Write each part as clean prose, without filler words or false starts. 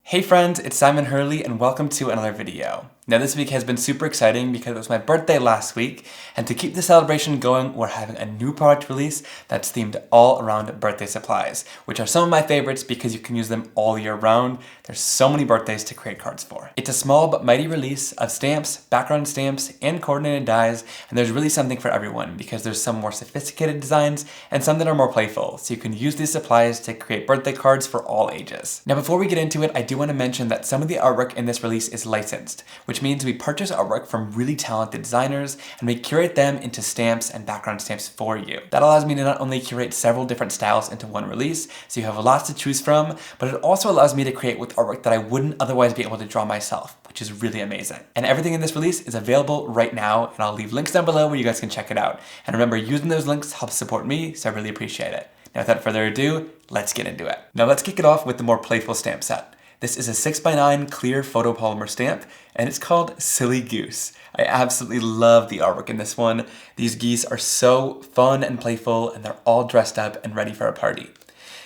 Hey friends, it's Simon Hurley and welcome to another video. Now this week has been super exciting because it was my birthday last week, and to keep the celebration going, we're having a new product release that's themed all around birthday supplies, which are some of my favorites because you can use them all year round. There's so many birthdays to create cards for. It's a small but mighty release of stamps, background stamps, and coordinated dies, and there's really something for everyone because there's some more sophisticated designs and some that are more playful, so you can use these supplies to create birthday cards for all ages. Now before we get into it, I do want to mention that some of the artwork in this release is licensed, which means we purchase artwork from really talented designers and we curate them into stamps and background stamps for you. That allows me to not only curate several different styles into one release, so you have lots to choose from, but it also allows me to create with artwork that I wouldn't otherwise be able to draw myself, which is really amazing. And everything in this release is available right now, and I'll leave links down below where you guys can check it out. And remember, using those links helps support me, so I really appreciate it. Now without further ado, let's get into it. Now let's kick it off with the more playful stamp set. This is a 6x9 clear photopolymer stamp, and it's called Silly Goose. I absolutely love the artwork in this one. These geese are so fun and playful, and they're all dressed up and ready for a party.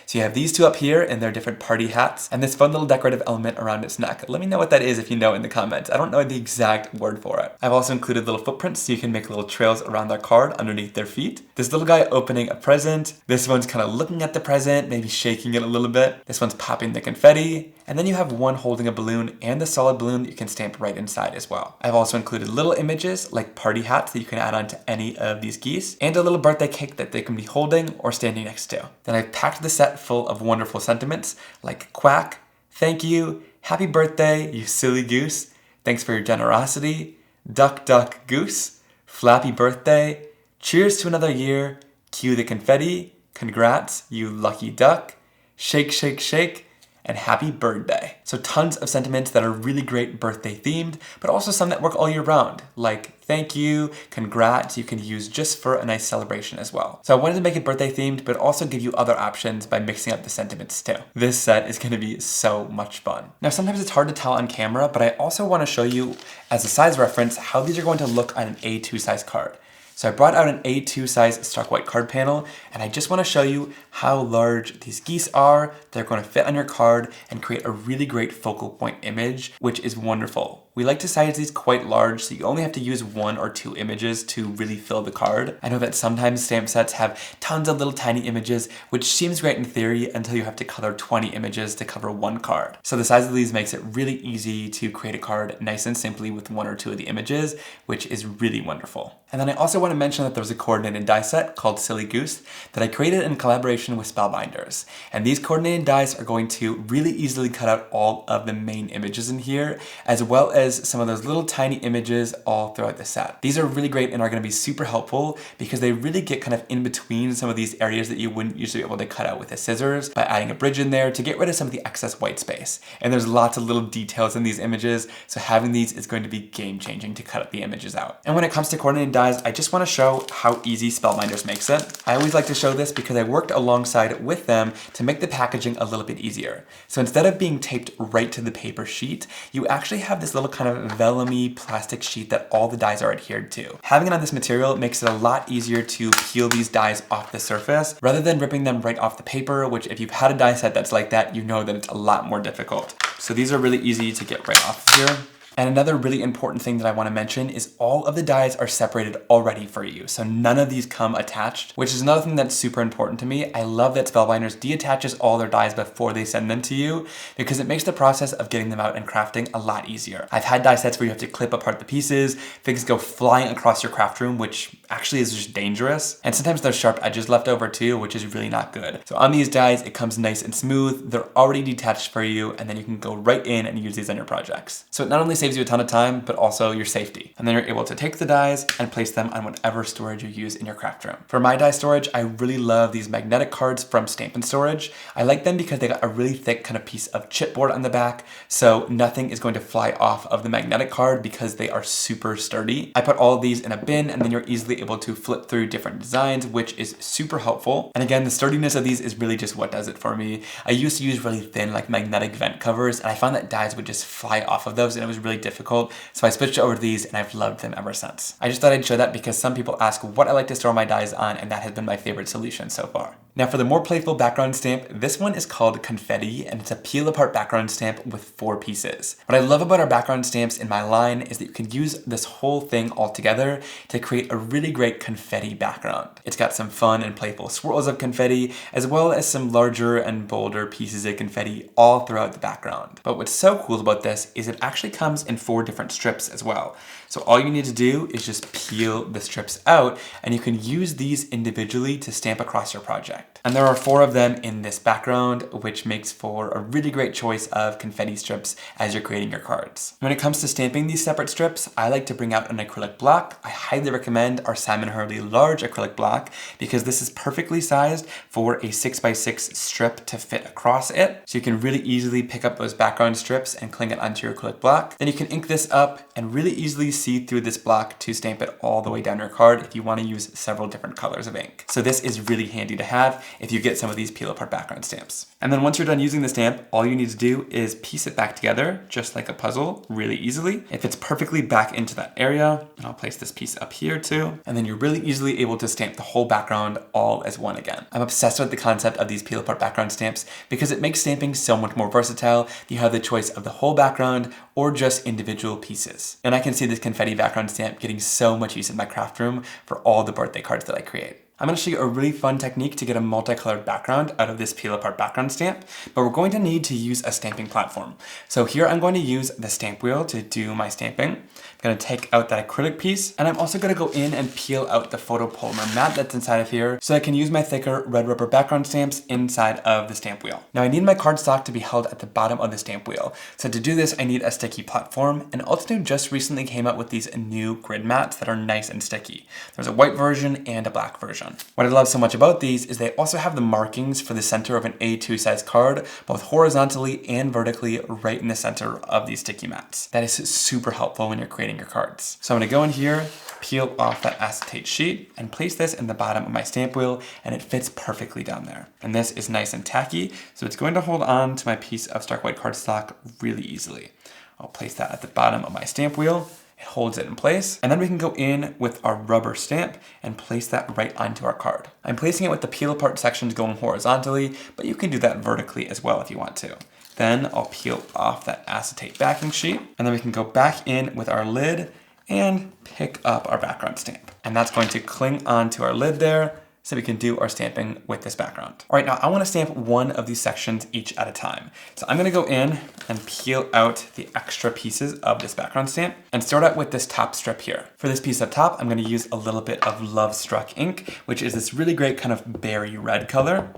So you have these two up here in their different party hats, and this fun little decorative element around its neck. Let me know what that is if you know in the comments. I don't know the exact word for it. I've also included little footprints so you can make little trails around their card underneath their feet. This little guy opening a present. This one's kind of looking at the present, maybe shaking it a little bit. This one's popping the confetti. And then you have one holding a balloon and a solid balloon that you can stamp right inside as well. I've also included little images like party hats that you can add on to any of these geese, and a little birthday cake that they can be holding or standing next to. Then I've packed the set full of wonderful sentiments like quack, thank you, happy birthday, you silly goose, thanks for your generosity, duck duck goose, flappy birthday, cheers to another year, cue the confetti, congrats, you lucky duck, shake shake shake, and happy bird day. So tons of sentiments that are really great birthday themed, but also some that work all year round, like thank you, congrats, you can use just for a nice celebration as well. So I wanted to make it birthday themed, but also give you other options by mixing up the sentiments too. This set is gonna be so much fun. Now sometimes it's hard to tell on camera, but I also wanna show you as a size reference how these are going to look on an A2 size card. So I brought out an A2 size stark white card panel, and I just want to show you how large these geese are. They're going to fit on your card and create a really great focal point image, which is wonderful. We like to size these quite large, so you only have to use 1 or 2 images to really fill the card. I know that sometimes stamp sets have tons of little tiny images, which seems great in theory until you have to color 20 images to cover 1 card. So the size of these makes it really easy to create a card nice and simply with 1 or 2 of the images, which is really wonderful. And then I also want to mention that there's a coordinated die set called Silly Goose that I created in collaboration with Spellbinders. And these coordinated dies are going to really easily cut out all of the main images in here, as well as some of those little tiny images all throughout the set. These are really great and are going to be super helpful because they really get kind of in between some of these areas that you wouldn't usually be able to cut out with the scissors by adding a bridge in there to get rid of some of the excess white space. And there's lots of little details in these images, so having these is going to be game changing to cut up the images out. And when it comes to coordinated dies, I just want to show how easy Spellbinders makes it. I always like to show this because I worked alongside with them to make the packaging a little bit easier. So instead of being taped right to the paper sheet, you actually have this little kind of vellum-y plastic sheet that all the dies are adhered to. Having it on this material makes it a lot easier to peel these dies off the surface rather than ripping them right off the paper, which if you've had a die set that's like that, you know that it's a lot more difficult. So these are really easy to get right off here. And another really important thing that I want to mention is all of the dies are separated already for you, so none of these come attached, which is another thing that's super important to me. I love that Spellbinders deattaches all their dies before they send them to you because it makes the process of getting them out and crafting a lot easier. I've had die sets where you have to clip apart the pieces, things go flying across your craft room, which actually is just dangerous, and sometimes there's sharp edges left over too, which is really not good. So on these dies, it comes nice and smooth, they're already detached for you, and then you can go right in and use these on your projects. So it not only saves you a ton of time, but also your safety. And then you're able to take the dies and place them on whatever storage you use in your craft room. For my die storage, I really love these magnetic cards from Stampin' Storage. I like them because they got a really thick kind of piece of chipboard on the back, so nothing is going to fly off of the magnetic card because they are super sturdy. I put all of these in a bin, and then you're easily able to flip through different designs, which is super helpful. And again, the sturdiness of these is really just what does it for me. I used to use really thin like magnetic vent covers, and I found that dies would just fly off of those, and it was really difficult. So I switched over to these, and I've loved them ever since. I just thought I'd show that because some people ask what I like to store my dies on, and that has been my favorite solution so far. Now for the more playful background stamp, this one is called Confetti, and it's a peel apart background stamp with 4 pieces. What I love about our background stamps in my line is that you can use this whole thing all together to create a really great confetti background. It's got some fun and playful swirls of confetti, as well as some larger and bolder pieces of confetti all throughout the background. But what's so cool about this is it actually comes in 4 different strips as well. So all you need to do is just peel the strips out, and you can use these individually to stamp across your project. And there are 4 of them in this background, which makes for a really great choice of confetti strips as you're creating your cards. When it comes to stamping these separate strips, I like to bring out an acrylic block. I highly recommend our Simon Hurley large acrylic block because this is perfectly sized for a 6x6 strip to fit across it. So you can really easily pick up those background strips and cling it onto your acrylic block. Then you can ink this up and really easily see through this block to stamp it all the way down your card if you want to use several different colors of ink. So this is really handy to have if you get some of these peel apart background stamps. And then once you're done using the stamp, all you need to do is piece it back together just like a puzzle really easily. It fits perfectly back into that area, and I'll place this piece up here too. And then you're really easily able to stamp the whole background all as one again. I'm obsessed with the concept of these peel apart background stamps because it makes stamping so much more versatile. You have the choice of the whole background or just individual pieces. And I can see this confetti background stamp getting so much use in my craft room for all the birthday cards that I create. I'm going to show you a really fun technique to get a multicolored background out of this peel apart background stamp, but we're going to need to use a stamping platform. So here I'm going to use the stamp wheel to do my stamping. I'm going to take out that acrylic piece, and I'm also going to go in and peel out the photopolymer mat that's inside of here so I can use my thicker red rubber background stamps inside of the stamp wheel. Now I need my cardstock to be held at the bottom of the stamp wheel. So to do this, I need a sticky platform, and Altenew just recently came out with these new grid mats that are nice and sticky. There's a white version and a black version. What I love so much about these is they also have the markings for the center of an A2 size card, both horizontally and vertically right in the center of these sticky mats. That is super helpful when you're creating your cards. So I'm gonna go in here, peel off that acetate sheet, and place this in the bottom of my stamp wheel, and it fits perfectly down there. And this is nice and tacky, so it's going to hold on to my piece of stark white cardstock really easily. I'll place that at the bottom of my stamp wheel. It holds it in place, and then we can go in with our rubber stamp and place that right onto our card. I'm placing it with the peel apart sections going horizontally, but you can do that vertically as well if you want to. Then I'll peel off that acetate backing sheet, and then we can go back in with our lid and pick up our background stamp. And that's going to cling onto our lid there, so we can do our stamping with this background. All right, now I want to stamp one of these sections each at a time. So I'm going to go in and peel out the extra pieces of this background stamp and start out with this top strip here. For this piece up top, I'm going to use a little bit of Love Struck ink, which is this really great kind of berry red color.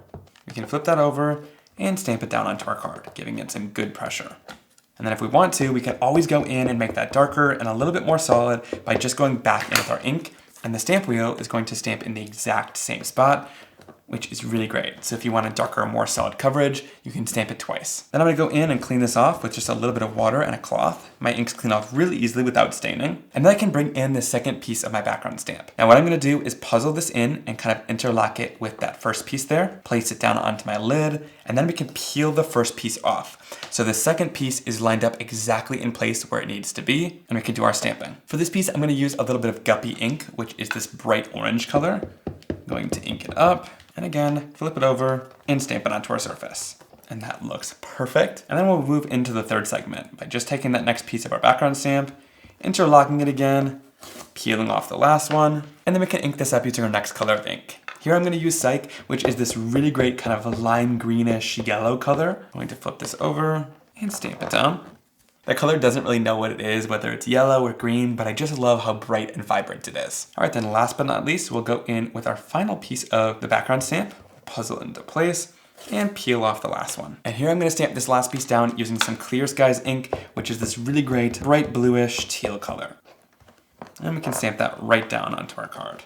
We can flip that over and stamp it down onto our card, giving it some good pressure. And then if we want to, we can always go in and make that darker and a little bit more solid by just going back in with our ink. And the stamp wheel is going to stamp in the exact same spot, which is really great. So if you want a darker, more solid coverage, you can stamp it twice. Then I'm gonna go in and clean this off with just a little bit of water and a cloth. My inks clean off really easily without staining. And then I can bring in the second piece of my background stamp. Now what I'm gonna do is puzzle this in and kind of interlock it with that first piece there, place it down onto my lid, and then we can peel the first piece off. So the second piece is lined up exactly in place where it needs to be, and we can do our stamping. For this piece, I'm gonna use a little bit of Guppy ink, which is this bright orange color. I'm going to ink it up, and again, flip it over and stamp it onto our surface. And that looks perfect. And then we'll move into the third segment by just taking that next piece of our background stamp, interlocking it again, peeling off the last one, and then we can ink this up using our next color of ink. Here I'm gonna use Psych, which is this really great kind of lime greenish yellow color. I'm going to flip this over and stamp it down. That color doesn't really know what it is, whether it's yellow or green, but I just love how bright and vibrant it is. All right, then last but not least, we'll go in with our final piece of the background stamp, puzzle it into place, and peel off the last one. And here I'm gonna stamp this last piece down using some Clear Skies ink, which is this really great bright bluish teal color. And we can stamp that right down onto our card.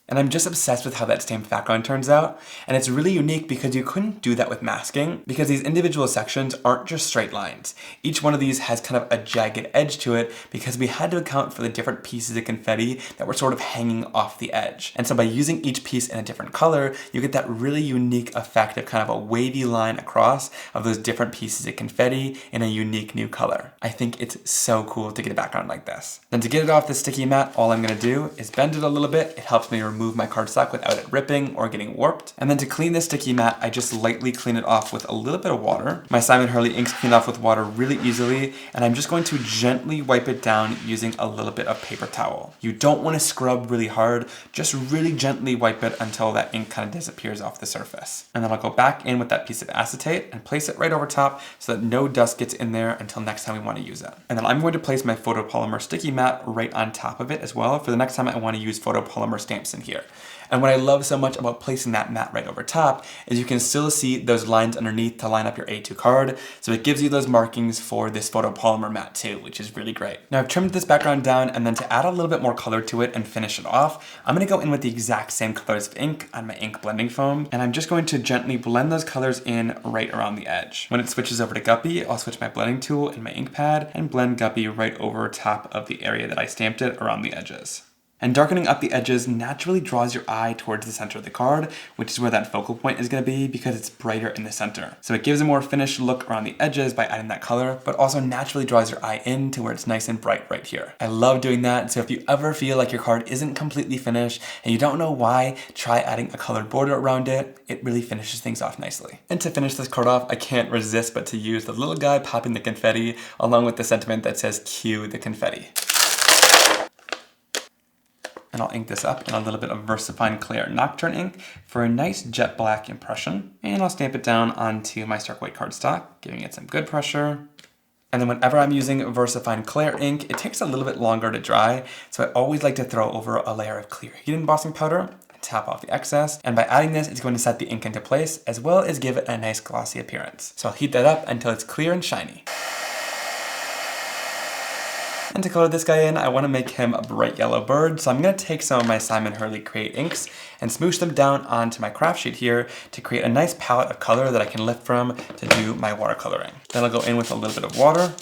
And I'm just obsessed with how that stamped background turns out. And it's really unique because you couldn't do that with masking because these individual sections aren't just straight lines. Each one of these has kind of a jagged edge to it because we had to account for the different pieces of confetti that were sort of hanging off the edge. And so by using each piece in a different color, you get that really unique effect of kind of a wavy line across of those different pieces of confetti in a unique new color. I think it's so cool to get a background like this. Then to get it off the sticky mat, all I'm gonna do is bend it a little bit. It helps me remove remove my cardstock without it ripping or getting warped. And then to clean this sticky mat, I just lightly clean it off with a little bit of water. My Simon Hurley inks clean off with water really easily, and I'm just going to gently wipe it down using a little bit of paper towel. You don't want to scrub really hard, just really gently wipe it until that ink kind of disappears off the surface. And then I'll go back in with that piece of acetate and place it right over top so that no dust gets in there until next time we want to use it. And then I'm going to place my photopolymer sticky mat right on top of it as well for the next time I want to use photopolymer stamps in here. And what I love so much about placing that mat right over top is you can still see those lines underneath to line up your A2 card. So it gives you those markings for this photopolymer mat too, which is really great. Now I've trimmed this background down, and then to add a little bit more color to it and finish it off, I'm going to go in with the exact same colors of ink on my ink blending foam. And I'm just going to gently blend those colors in right around the edge. When it switches over to Guppy, I'll switch my blending tool and my ink pad and blend Guppy right over top of the area that I stamped it around the edges. And darkening up the edges naturally draws your eye towards the center of the card, which is where that focal point is going to be because it's brighter in the center. So it gives a more finished look around the edges by adding that color, but also naturally draws your eye in to where it's nice and bright right here. I love doing that, so if you ever feel like your card isn't completely finished and you don't know why, try adding a colored border around it. It really finishes things off nicely. And to finish this card off, I can't resist but to use the little guy popping the confetti along with the sentiment that says cue the confetti. And I'll ink this up in a little bit of VersaFine Clair Nocturne ink for a nice jet black impression. And I'll stamp it down onto my stark white cardstock, giving it some good pressure. And then whenever I'm using VersaFine Clair ink, it takes a little bit longer to dry, so I always like to throw over a layer of clear heat embossing powder and tap off the excess. And by adding this, it's going to set the ink into place as well as give it a nice glossy appearance. So I'll heat that up until it's clear and shiny. And to color this guy in, I want to make him a bright yellow bird, so I'm going to take some of my Simon Hurley Create inks and smoosh them down onto my craft sheet here to create a nice palette of color that I can lift from to do my watercoloring. Then I'll go in with a little bit of water.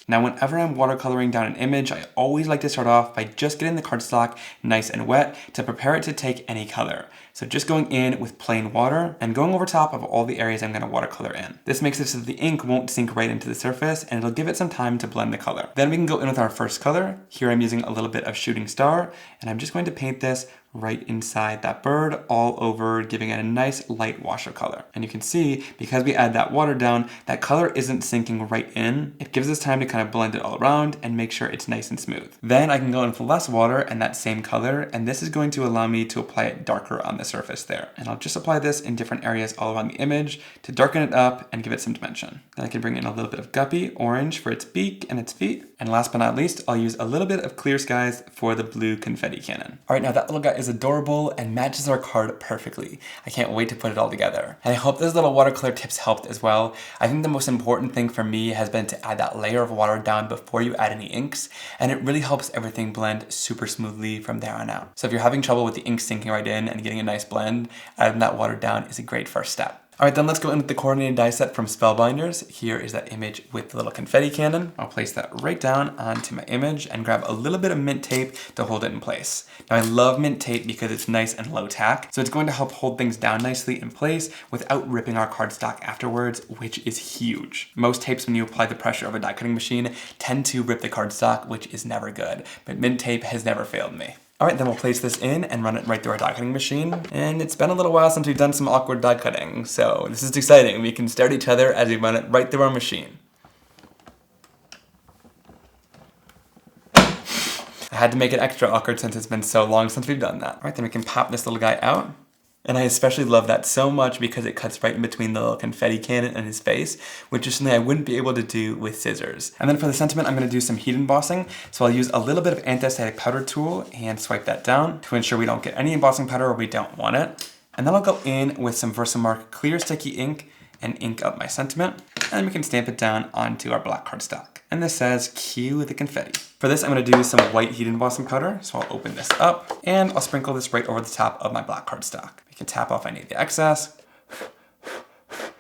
Now whenever I'm watercoloring down an image, I always like to start off by just getting the cardstock nice and wet to prepare it to take any color. So just going in with plain water and going over top of all the areas I'm going to watercolor in. This makes it so that the ink won't sink right into the surface and it'll give it some time to blend the color. Then we can go in with our first color. Here I'm using a little bit of Shooting Star, and I'm just going to paint this right inside that bird all over, giving it a nice light wash of color. And you can see, because we add that water down, that color isn't sinking right in. It gives us time to kind of blend it all around and make sure it's nice and smooth. Then I can go in with less water and that same color, and this is going to allow me to apply it darker on the surface there. And I'll just apply this in different areas all around the image to darken it up and give it some dimension. Then I can bring in a little bit of Guppy orange for its beak and its feet. And last but not least, I'll use a little bit of Clear Skies for the blue confetti cannon. All right, now that little guy is adorable and matches our card perfectly. I can't wait to put it all together. And I hope those little watercolor tips helped as well. I think the most important thing for me has been to add that layer of water down before you add any inks, and it really helps everything blend super smoothly from there on out. So if you're having trouble with the ink sinking right in and getting a nice blend, adding that water down is a great first step. All right, then let's go in with the coordinated die set from Spellbinders. Here is that image with the little confetti cannon. I'll place that right down onto my image and grab a little bit of mint tape to hold it in place. Now I love mint tape because it's nice and low tack, so it's going to help hold things down nicely in place without ripping our cardstock afterwards, which is huge. Most tapes, when you apply the pressure of a die cutting machine, tend to rip the cardstock, which is never good, but mint tape has never failed me. All right, then we'll place this in and run it right through our die cutting machine. And it's been a little while since we've done some awkward die cutting, so this is exciting. We can stare at each other as we run it right through our machine. I had to make it extra awkward since it's been so long since we've done that. All right, then we can pop this little guy out. And I especially love that so much because it cuts right in between the little confetti cannon and his face, which is something I wouldn't be able to do with scissors. And then for the sentiment, I'm going to do some heat embossing. So I'll use a little bit of anti-static powder tool and swipe that down to ensure we don't get any embossing powder where we don't want it. And then I'll go in with some Versamark clear sticky ink and ink up my sentiment. And we can stamp it down onto our black cardstock. And this says, cue the confetti. For this, I'm going to do some white heat embossing powder. So I'll open this up and I'll sprinkle this right over the top of my black cardstock. We can tap off any of the excess.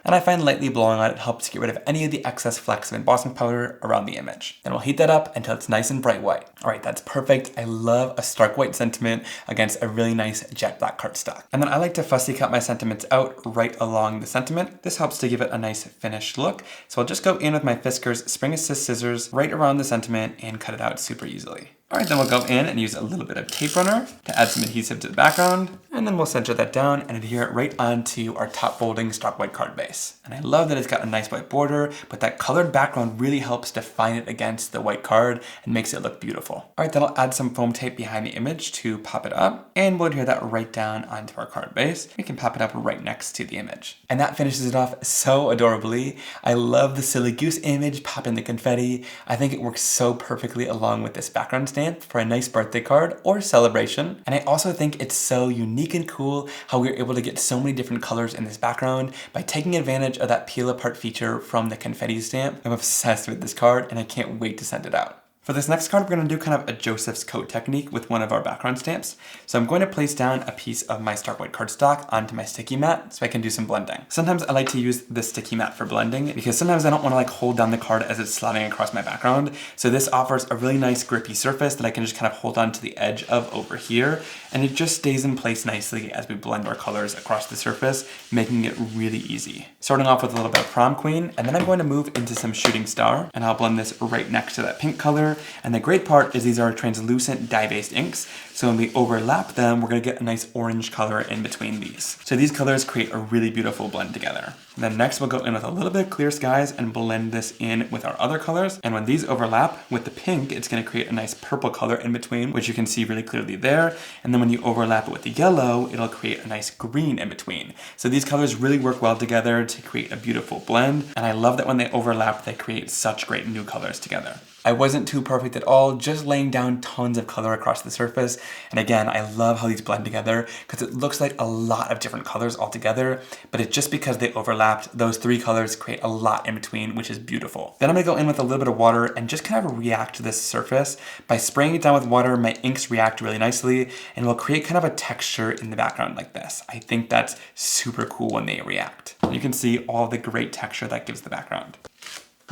And I find lightly blowing on it helps get rid of any of the excess flecks of embossing powder around the image. Then we'll heat that up until it's nice and bright white. All right, that's perfect. I love a stark white sentiment against a really nice jet black cardstock. And then I like to fussy cut my sentiments out right along the sentiment. This helps to give it a nice finished look. So I'll just go in with my Fiskars Spring Assist scissors right around the sentiment and cut it out super easily. All right, then we'll go in and use a little bit of tape runner to add some adhesive to the background. And then we'll center that down and adhere it right onto our top folding stock white card base. And I love that it's got a nice white border, but that colored background really helps define it against the white card and makes it look beautiful. All right, then I'll add some foam tape behind the image to pop it up, and we'll adhere that right down onto our card base. We can pop it up right next to the image. And that finishes it off so adorably. I love the silly goose image popping the confetti. I think it works so perfectly along with this background stamp for a nice birthday card or celebration. And I also think it's so unique and cool how we were able to get so many different colors in this background by taking advantage of that peel apart feature from the confetti stamp. I'm obsessed with this card and I can't wait to send it out. For this next card, we're going to do kind of a Joseph's coat technique with one of our background stamps. So I'm going to place down a piece of my stark white cardstock onto my sticky mat so I can do some blending. Sometimes I like to use the sticky mat for blending because sometimes I don't want to like hold down the card as it's sliding across my background. So this offers a really nice grippy surface that I can just kind of hold on to the edge of over here. And it just stays in place nicely as we blend our colors across the surface, making it really easy. Starting off with a little bit of prom queen, and then I'm going to move into some shooting star, and I'll blend this right next to that pink color. And the great part is these are translucent dye-based inks, so when we overlap them, we're gonna get a nice orange color in between these. So these colors create a really beautiful blend together. And then next we'll go in with a little bit of clear skies and blend this in with our other colors. And when these overlap with the pink, it's gonna create a nice purple color in between, which you can see really clearly there. And then when you overlap it with the yellow, it'll create a nice green in between. So these colors really work well together to create a beautiful blend. And I love that when they overlap, they create such great new colors together. I wasn't too perfect at all, just laying down tons of color across the surface. And again, I love how these blend together because it looks like a lot of different colors all together, but it's just because they overlapped, those three colors create a lot in between, which is beautiful. Then I'm gonna go in with a little bit of water and just kind of react to this surface. By spraying it down with water, my inks react really nicely and will create kind of a texture in the background like this. I think that's super cool when they react. You can see all the great texture that gives the background.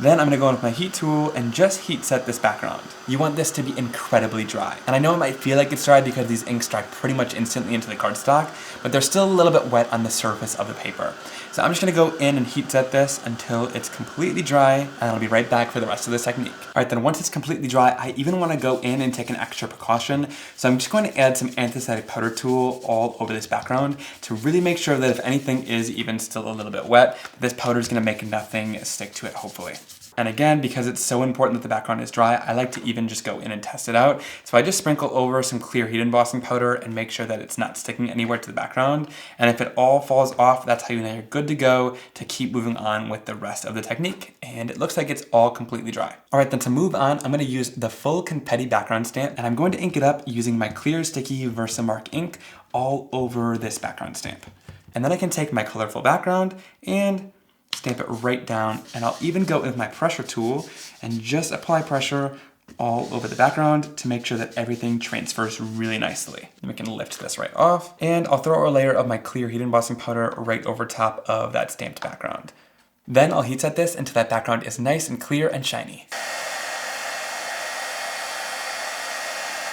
Then I'm gonna go in with my heat tool and just heat set this background. You want this to be incredibly dry. And I know it might feel like it's dry because these inks dry pretty much instantly into the cardstock, but they're still a little bit wet on the surface of the paper. So I'm just gonna go in and heat set this until it's completely dry, and I'll be right back for the rest of this technique. All right, then once it's completely dry, I even wanna go in and take an extra precaution. So I'm just going to add some anthracic powder tool all over this background to really make sure that if anything is even still a little bit wet, this powder is gonna make nothing stick to it, hopefully. And again, because it's so important that the background is dry, I like to even just go in and test it out. So I just sprinkle over some clear heat embossing powder and make sure that it's not sticking anywhere to the background. And if it all falls off, that's how you know you're good to go to keep moving on with the rest of the technique. And it looks like it's all completely dry. All right, then to move on, I'm gonna use the full Confetti background stamp, and I'm going to ink it up using my clear sticky VersaMark ink all over this background stamp. And then I can take my colorful background and stamp it right down, and I'll even go with my pressure tool and just apply pressure all over the background to make sure that everything transfers really nicely. And we can lift this right off, and I'll throw a layer of my clear heat embossing powder right over top of that stamped background. Then I'll heat set this until that background is nice and clear and shiny.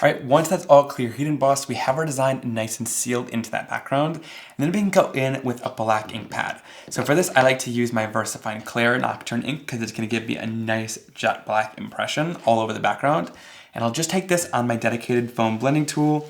All right, once that's all clear heat embossed, we have our design nice and sealed into that background. And then we can go in with a black ink pad. So for this, I like to use my VersaFine Clair Nocturne ink because it's gonna give me a nice jet black impression all over the background. And I'll just take this on my dedicated foam blending tool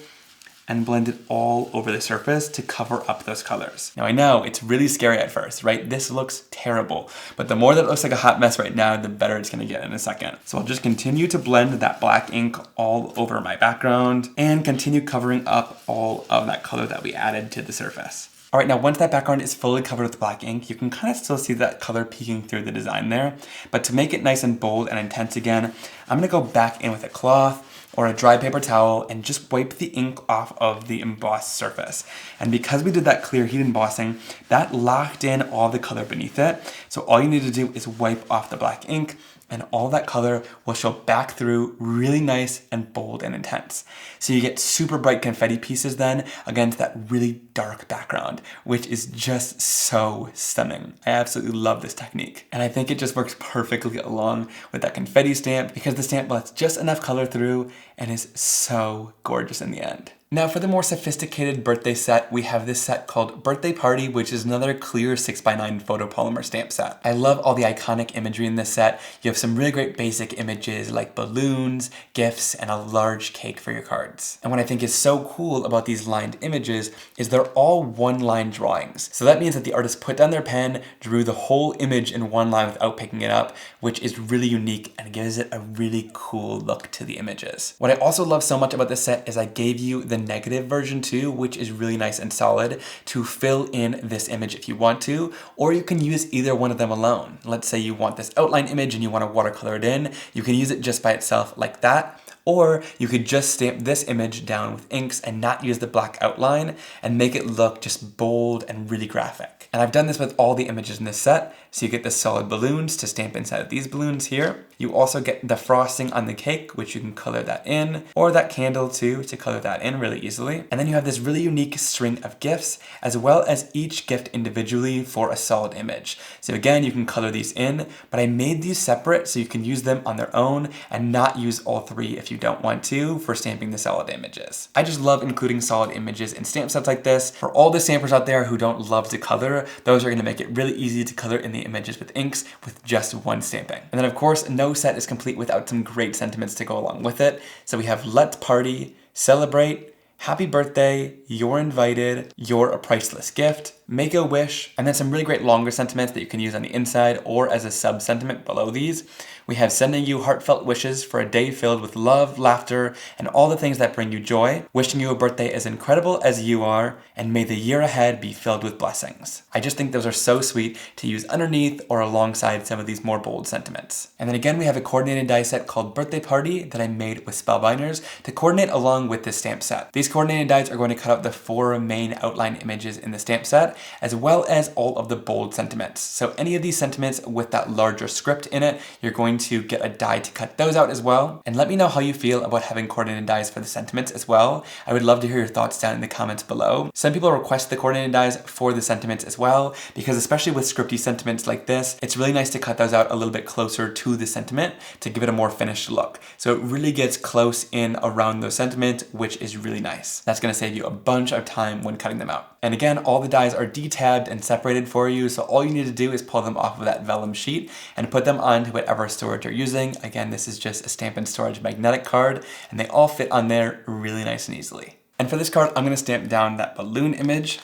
and blend it all over the surface to cover up those colors. Now I know it's really scary at first, right? This looks terrible, but the more that it looks like a hot mess right now, the better it's gonna get in a second. So I'll just continue to blend that black ink all over my background and continue covering up all of that color that we added to the surface. All right, now once that background is fully covered with black ink, you can kind of still see that color peeking through the design there. But to make it nice and bold and intense again, I'm gonna go back in with a cloth or a dry paper towel and just wipe the ink off of the embossed surface. And because we did that clear heat embossing, that locked in all the color beneath it. So all you need to do is wipe off the black ink and all that color will show back through really nice and bold and intense. So you get super bright confetti pieces then against that really dark background, which is just so stunning. I absolutely love this technique. And I think it just works perfectly along with that confetti stamp because the stamp lets just enough color through and is so gorgeous in the end. Now for the more sophisticated birthday set, we have this set called Birthday Party, which is another clear 6x9 photopolymer stamp set. I love all the iconic imagery in this set. You have some really great basic images like balloons, gifts, and a large cake for your cards. And what I think is so cool about these lined images is they're all one-line drawings. So that means that the artist put down their pen, drew the whole image in one line without picking it up, which is really unique and gives it a really cool look to the images. What I also love so much about this set is I gave you the negative version too, which is really nice and solid to fill in this image if you want to, or you can use either one of them alone. Let's say you want this outline image and you want to watercolor it in, you can use it just by itself like that. Or you could just stamp this image down with inks and not use the black outline and make it look just bold and really graphic. And I've done this with all the images in this set. So you get the solid balloons to stamp inside of these balloons here. You also get the frosting on the cake, which you can color that in, or that candle too, to color that in really easily. And then you have this really unique string of gifts, as well as each gift individually for a solid image. So again, you can color these in, but I made these separate so you can use them on their own and not use all three if you don't want to for stamping the solid images. I just love including solid images in stamp sets like this. For all the stampers out there who don't love to color, those are going to make it really easy to color in the images with inks with just one stamping. And then of course, no set is complete without some great sentiments to go along with it. So we have let's party, celebrate, happy birthday, you're invited, you're a priceless gift, make a wish, and then some really great longer sentiments that you can use on the inside or as a sub sentiment below these. We have sending you heartfelt wishes for a day filled with love, laughter, and all the things that bring you joy, wishing you a birthday as incredible as you are, and may the year ahead be filled with blessings. I just think those are so sweet to use underneath or alongside some of these more bold sentiments. And then again, we have a coordinated die set called Birthday Party that I made with spellbinders to coordinate along with this stamp set. These coordinated dies are going to cut out the 4 main outline images in the stamp set, as well as all of the bold sentiments. So any of these sentiments with that larger script in it, you're going to get a die to cut those out as well. And let me know how you feel about having coordinated dies for the sentiments as well. I would love to hear your thoughts down in the comments below. Some people request the coordinated dies for the sentiments as well, because especially with scripty sentiments like this, it's really nice to cut those out a little bit closer to the sentiment to give it a more finished look. So it really gets close in around those sentiments, which is really nice. That's going to save you a bunch of time when cutting them out. And again, all the dies are detabbed and separated for you, so all you need to do is pull them off of that vellum sheet and put them onto whatever storage you're using. Again, this is just a Stampin' Storage magnetic card, and they all fit on there really nice and easily. And for this card, I'm going to stamp down that balloon image.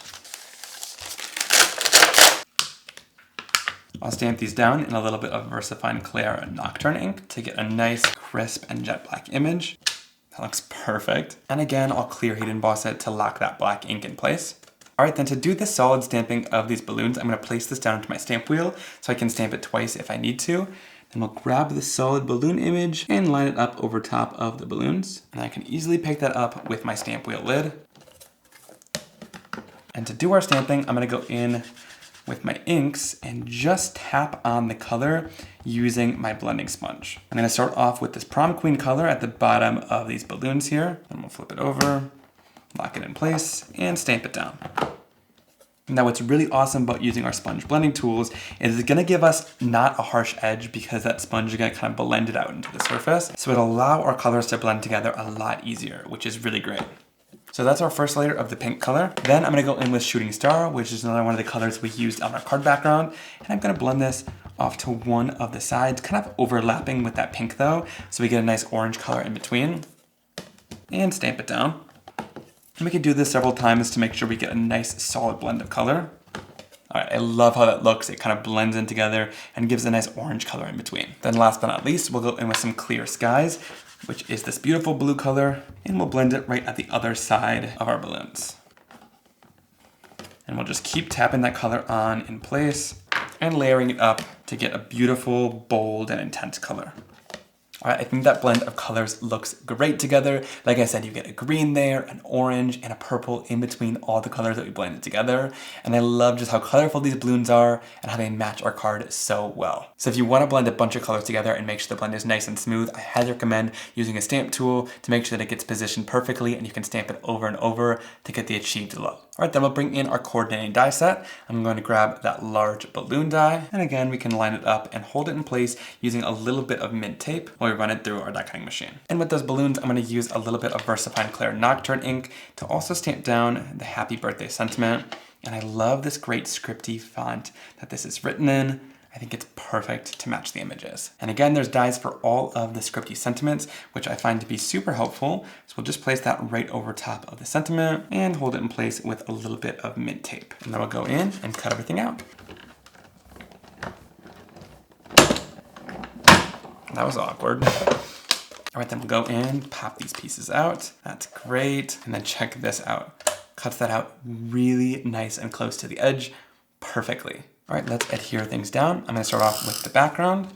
I'll stamp these down in a little bit of VersaFine Clair and Nocturne ink to get a nice crisp and jet black image. That looks perfect. And again, I'll clear heat emboss it to lock that black ink in place. All right, then to do the solid stamping of these balloons, I'm going to place this down into my stamp wheel so I can stamp it twice if I need to. Then we'll grab the solid balloon image and line it up over top of the balloons. And I can easily pick that up with my stamp wheel lid. And to do our stamping, I'm going to go in with my inks and just tap on the color using my blending sponge. I'm going to start off with this Prom Queen color at the bottom of these balloons here. Then we'll flip it over, lock it in place, and stamp it down. Now what's really awesome about using our sponge blending tools is it's gonna give us not a harsh edge because that sponge is gonna kind of blend it out into the surface. So it'll allow our colors to blend together a lot easier, which is really great. So that's our first layer of the pink color. Then I'm gonna go in with Shooting Star, which is another one of the colors we used on our card background. And I'm gonna blend this off to one of the sides, kind of overlapping with that pink though, so we get a nice orange color in between. And stamp it down. And we can do this several times to make sure we get a nice solid blend of color. All right, I love how that looks. It kind of blends in together and gives a nice orange color in between. Then last but not least, we'll go in with some Clear Skies, which is this beautiful blue color, and we'll blend it right at the other side of our balloons. And we'll just keep tapping that color on in place and layering it up to get a beautiful, bold, and intense color. All right, I think that blend of colors looks great together. Like I said, you get a green there, an orange, and a purple in between all the colors that we blended together. And I love just how colorful these balloons are and how they match our card so well. So if you want to blend a bunch of colors together and make sure the blend is nice and smooth, I highly recommend using a stamp tool to make sure that it gets positioned perfectly and you can stamp it over and over to get the achieved look. All right, then we'll bring in our coordinating die set. I'm going to grab that large balloon die. And again, we can line it up and hold it in place using a little bit of mint tape while we run it through our die cutting machine. And with those balloons, I'm going to use a little bit of VersaFine Clair Nocturne ink to also stamp down the happy birthday sentiment. And I love this great scripty font that this is written in. I think it's perfect to match the images. And again, there's dies for all of the scripty sentiments, which I find to be super helpful. So we'll just place that right over top of the sentiment and hold it in place with a little bit of mint tape. And then we'll go in and cut everything out. That was awkward. All right, then we'll go in, pop these pieces out. That's great. And then check this out. Cuts that out really nice and close to the edge perfectly. All right, let's adhere things down. I'm gonna start off with the background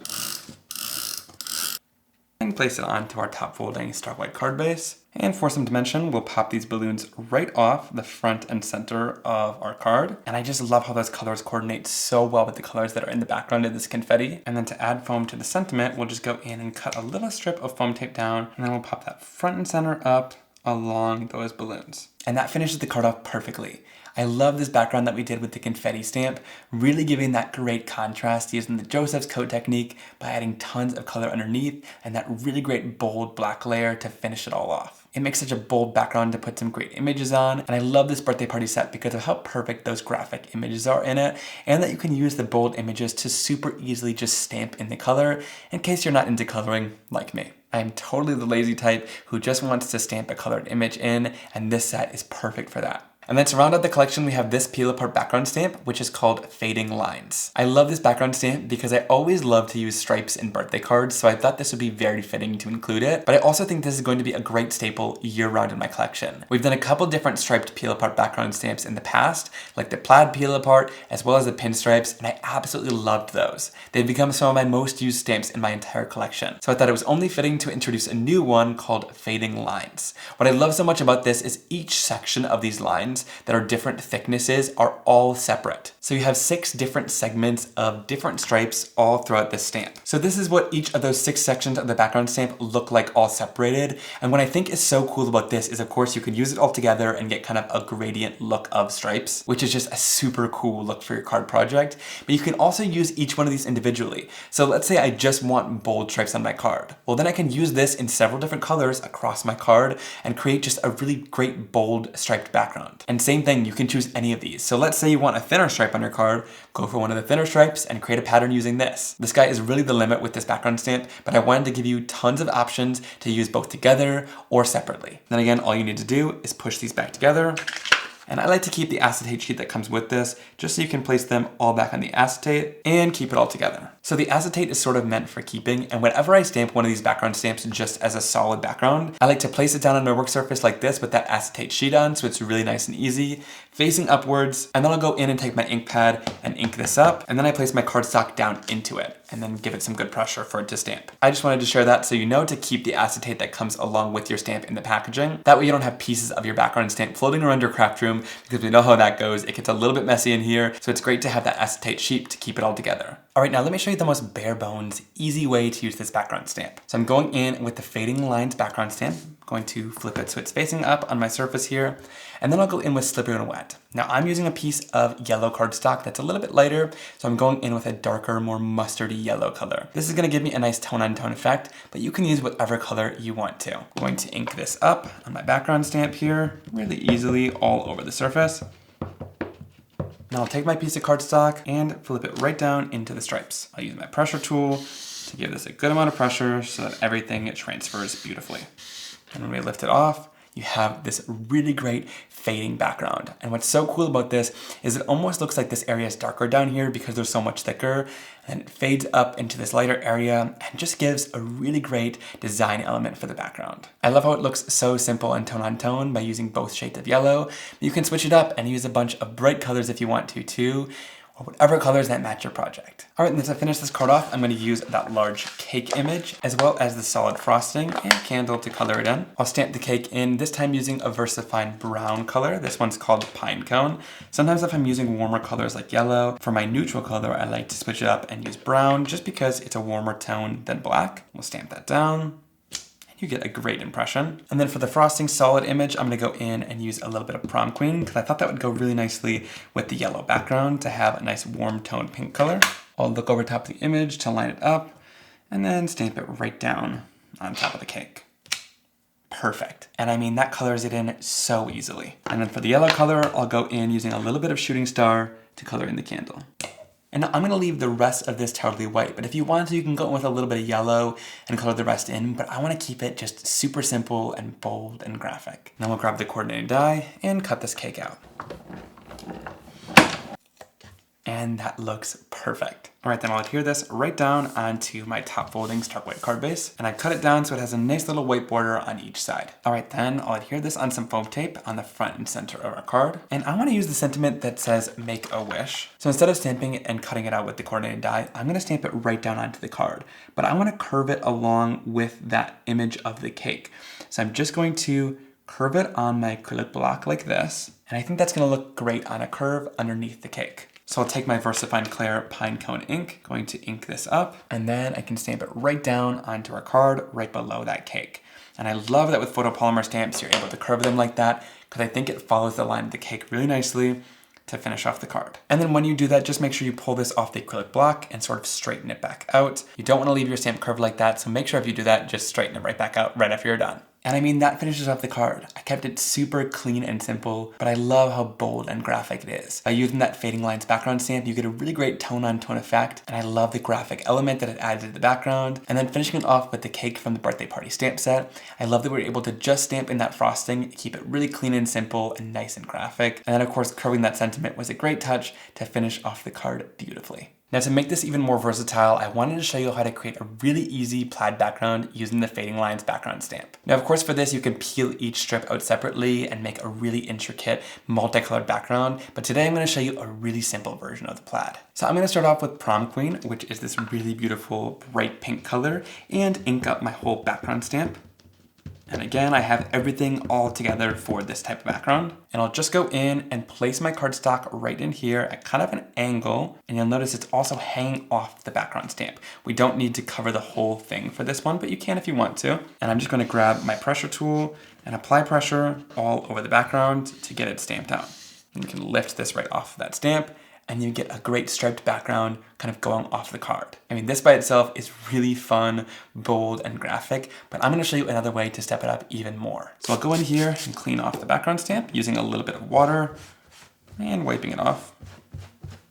and place it onto our top folding star white card base. And for some dimension, we'll pop these balloons right off the front and center of our card. And I just love how those colors coordinate so well with the colors that are in the background of this confetti. And then to add foam to the sentiment, we'll just go in and cut a little strip of foam tape down, and then we'll pop that front and center up along those balloons. And that finishes the card off perfectly. I love this background that we did with the confetti stamp, really giving that great contrast using the Joseph's coat technique by adding tons of color underneath and that really great bold black layer to finish it all off. It makes such a bold background to put some great images on, and I love this birthday party set because of how perfect those graphic images are in it, and that you can use the bold images to super easily just stamp in the color in case you're not into coloring like me. I am totally the lazy type who just wants to stamp a colored image in, and this set is perfect for that. And then to round out the collection, we have this peel apart background stamp, which is called Fading Lines. I love this background stamp because I always love to use stripes in birthday cards, so I thought this would be very fitting to include it. But I also think this is going to be a great staple year-round in my collection. We've done a couple different striped peel apart background stamps in the past, like the plaid peel apart, as well as the pinstripes, and I absolutely loved those. They've become some of my most used stamps in my entire collection. So I thought it was only fitting to introduce a new one called Fading Lines. What I love so much about this is each section of these lines that are different thicknesses are all separate. So you have 6 different segments of different stripes all throughout this stamp. So this is what each of those 6 sections of the background stamp look like all separated. And what I think is so cool about this is, of course, you could use it all together and get kind of a gradient look of stripes, which is just a super cool look for your card project. But you can also use each one of these individually. So let's say I just want bold stripes on my card. Well, then I can use this in several different colors across my card and create just a really great bold striped background. And same thing, you can choose any of these. So let's say you want a thinner stripe on your card, go for one of the thinner stripes and create a pattern using this. The sky is really the limit with this background stamp, but I wanted to give you tons of options to use both together or separately. Then again, all you need to do is push these back together. And I like to keep the acetate sheet that comes with this, just so you can place them all back on the acetate and keep it all together. So the acetate is sort of meant for keeping, and whenever I stamp one of these background stamps just as a solid background, I like to place it down on my work surface like this with that acetate sheet on, so it's really nice and easy, facing upwards, and then I'll go in and take my ink pad and ink this up, and then I place my cardstock down into it, and then give it some good pressure for it to stamp. I just wanted to share that so you know to keep the acetate that comes along with your stamp in the packaging. That way you don't have pieces of your background stamp floating around your craft room, because we know how that goes. It gets a little bit messy in here, so it's great to have that acetate sheet to keep it all together. All right, now let me show you the most bare bones, easy way to use this background stamp. So I'm going in with the Fading Lines background stamp. I'm going to flip it so it's facing up on my surface here, and then I'll go in with Slippery When Wet. Now I'm using a piece of yellow cardstock that's a little bit lighter, so I'm going in with a darker, more mustardy yellow color. This is gonna give me a nice tone-on-tone effect, but you can use whatever color you want to. I'm going to ink this up on my background stamp here, really easily all over the surface. Now I'll take my piece of cardstock and flip it right down into the stripes. I'll use my pressure tool to give this a good amount of pressure so that everything transfers beautifully. And when we lift it off, you have this really great fading background. And what's so cool about this is it almost looks like this area is darker down here because they're so much thicker, and it fades up into this lighter area and just gives a really great design element for the background. I love how it looks so simple and tone on tone by using both shades of yellow. You can switch it up and use a bunch of bright colors if you want to too, or whatever colors that match your project. All right, and to finish this card off, I'm gonna use that large cake image, as well as the solid frosting and candle to color it in. I'll stamp the cake in, this time using a VersaFine brown color. This one's called Pine Cone. Sometimes if I'm using warmer colors like yellow, for my neutral color, I like to switch it up and use brown, just because it's a warmer tone than black. We'll stamp that down. You get a great impression. And then for the frosting solid image, I'm gonna go in and use a little bit of Prom Queen because I thought that would go really nicely with the yellow background to have a nice warm toned pink color. I'll look over top of the image to line it up and then stamp it right down on top of the cake. Perfect. And I mean, that colors it in so easily. And then for the yellow color, I'll go in using a little bit of shooting star to color in the candle. And I'm gonna leave the rest of this totally white, but if you want to, you can go in with a little bit of yellow and color the rest in, but I wanna keep it just super simple and bold and graphic. Now we'll grab the coordinating die and cut this cake out. And that looks perfect. All right, then I'll adhere this right down onto my top folding stark white card base, and I cut it down so it has a nice little white border on each side. All right, then I'll adhere this on some foam tape on the front and center of our card, and I wanna use the sentiment that says make a wish. So instead of stamping it and cutting it out with the coordinating die, I'm gonna stamp it right down onto the card, but I wanna curve it along with that image of the cake. So I'm just going to curve it on my acrylic block like this, and I think that's gonna look great on a curve underneath the cake. So I'll take my VersaFine Clair Pine Cone ink, going to ink this up, and then I can stamp it right down onto our card right below that cake. And I love that with photopolymer stamps, you're able to curve them like that, because I think it follows the line of the cake really nicely to finish off the card. And then when you do that, just make sure you pull this off the acrylic block and sort of straighten it back out. You don't want to leave your stamp curved like that, so make sure if you do that, just straighten it right back out right after you're done. And I mean, that finishes off the card. I kept it super clean and simple, but I love how bold and graphic it is. By using that fading lines background stamp, you get a really great tone on tone effect, and I love the graphic element that it adds to the background. And then finishing it off with the cake from the birthday party stamp set, I love that we were able to just stamp in that frosting, keep it really clean and simple and nice and graphic. And then of course, curving that sentiment was a great touch to finish off the card beautifully. Now to make this even more versatile, I wanted to show you how to create a really easy plaid background using the fading lines background stamp. Now of course for this you can peel each strip out separately and make a really intricate multicolored background, but today I'm going to show you a really simple version of the plaid. So I'm going to start off with Prom Queen, which is this really beautiful bright pink color, and ink up my whole background stamp. And again, I have everything all together for this type of background. And I'll just go in and place my cardstock right in here at kind of an angle. And you'll notice it's also hanging off the background stamp. We don't need to cover the whole thing for this one, but you can if you want to. And I'm just gonna grab my pressure tool and apply pressure all over the background to get it stamped out. And you can lift this right off that stamp, and you get a great striped background kind of going off the card. I mean, this by itself is really fun, bold, and graphic, but I'm gonna show you another way to step it up even more. So I'll go in here and clean off the background stamp using a little bit of water and wiping it off.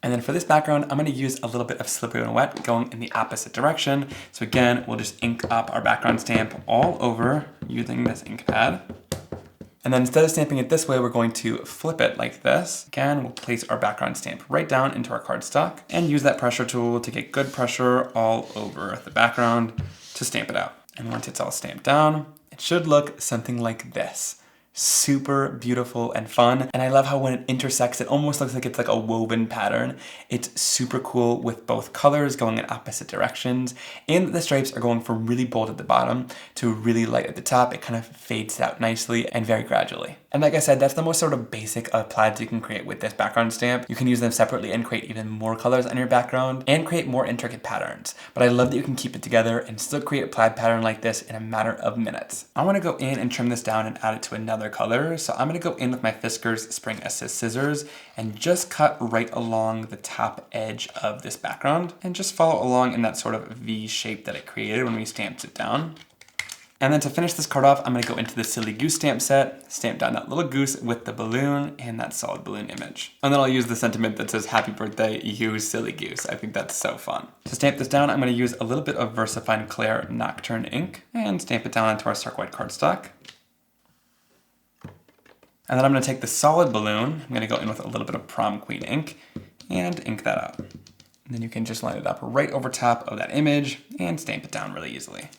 And then for this background, I'm gonna use a little bit of slippery and wet going in the opposite direction. So again, we'll just ink up our background stamp all over using this ink pad. And then instead of stamping it this way, we're going to flip it like this. Again, we'll place our background stamp right down into our cardstock and use that pressure tool to get good pressure all over the background to stamp it out. And once it's all stamped down, it should look something like this. Super beautiful and fun. And I love how when it intersects, it almost looks like it's like a woven pattern. It's super cool with both colors going in opposite directions, and the stripes are going from really bold at the bottom to really light at the top. It kind of fades out nicely and very gradually. And like I said, that's the most sort of basic of plaids you can create with this background stamp. You can use them separately and create even more colors on your background and create more intricate patterns. But I love that you can keep it together and still create a plaid pattern like this in a matter of minutes. I want to go in and trim this down and add it to another color. So I'm going to go in with my Fiskars Spring Assist scissors and just cut right along the top edge of this background and just follow along in that sort of V shape that it created when we stamped it down. And then to finish this card off, I'm gonna go into the Silly Goose stamp set, stamp down that little goose with the balloon and that solid balloon image. And then I'll use the sentiment that says, "Happy birthday, you silly goose." I think that's so fun. To stamp this down, I'm gonna use a little bit of VersaFine Clair Nocturne ink and stamp it down onto our stark white cardstock. And then I'm gonna take the solid balloon, I'm gonna go in with a little bit of Prom Queen ink and ink that up. And then you can just line it up right over top of that image and stamp it down really easily.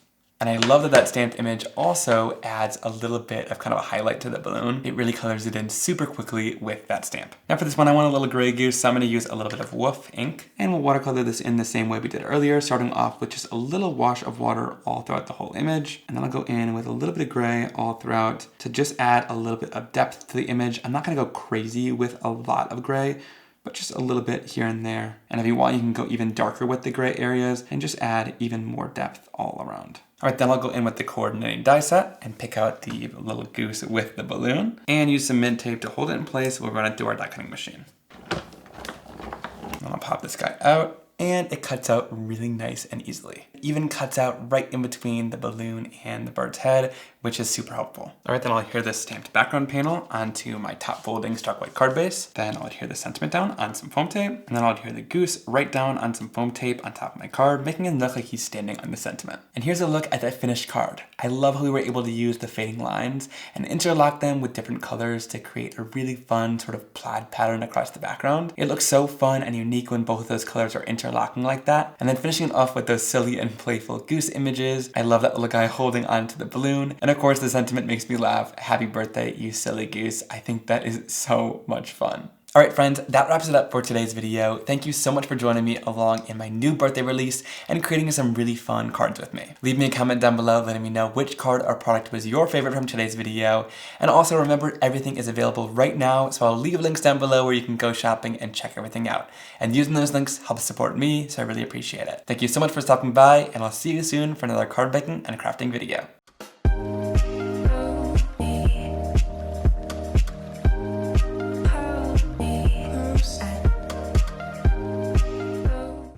And I love that that stamped image also adds a little bit of kind of a highlight to the balloon. It really colors it in super quickly with that stamp. Now for this one, I want a little gray goose, so I'm gonna use a little bit of Woof ink, and we'll watercolor this in the same way we did earlier, starting off with just a little wash of water all throughout the whole image. And then I'll go in with a little bit of gray all throughout to just add a little bit of depth to the image. I'm not gonna go crazy with a lot of gray, but just a little bit here and there. And if you want, you can go even darker with the gray areas and just add even more depth all around. All right, then I'll go in with the coordinating die set and pick out the little goose with the balloon and use some mint tape to hold it in place while we're gonna do our die cutting machine. And I'll pop this guy out, and it cuts out really nice and easily. even cuts out right in between the balloon and the bird's head, which is super helpful. All right, then I'll adhere this stamped background panel onto my top folding stock white card base. Then I'll adhere the sentiment down on some foam tape, and then I'll adhere the goose right down on some foam tape on top of my card, making it look like he's standing on the sentiment. And here's a look at that finished card. I love how we were able to use the fading lines and interlock them with different colors to create a really fun sort of plaid pattern across the background. It looks so fun and unique when both of those colors are interlocking like that. And then finishing it off with those silly and playful goose images. I love that little guy holding onto the balloon. And of course, the sentiment makes me laugh. Happy birthday, you silly goose. I think that is so much fun. All right, friends, that wraps it up for today's video. Thank you so much for joining me along in my new birthday release and creating some really fun cards with me. Leave me a comment down below letting me know which card or product was your favorite from today's video. And also remember, everything is available right now, so I'll leave links down below where you can go shopping and check everything out. And using those links helps support me, so I really appreciate it. Thank you so much for stopping by, and I'll see you soon for another card making and crafting video.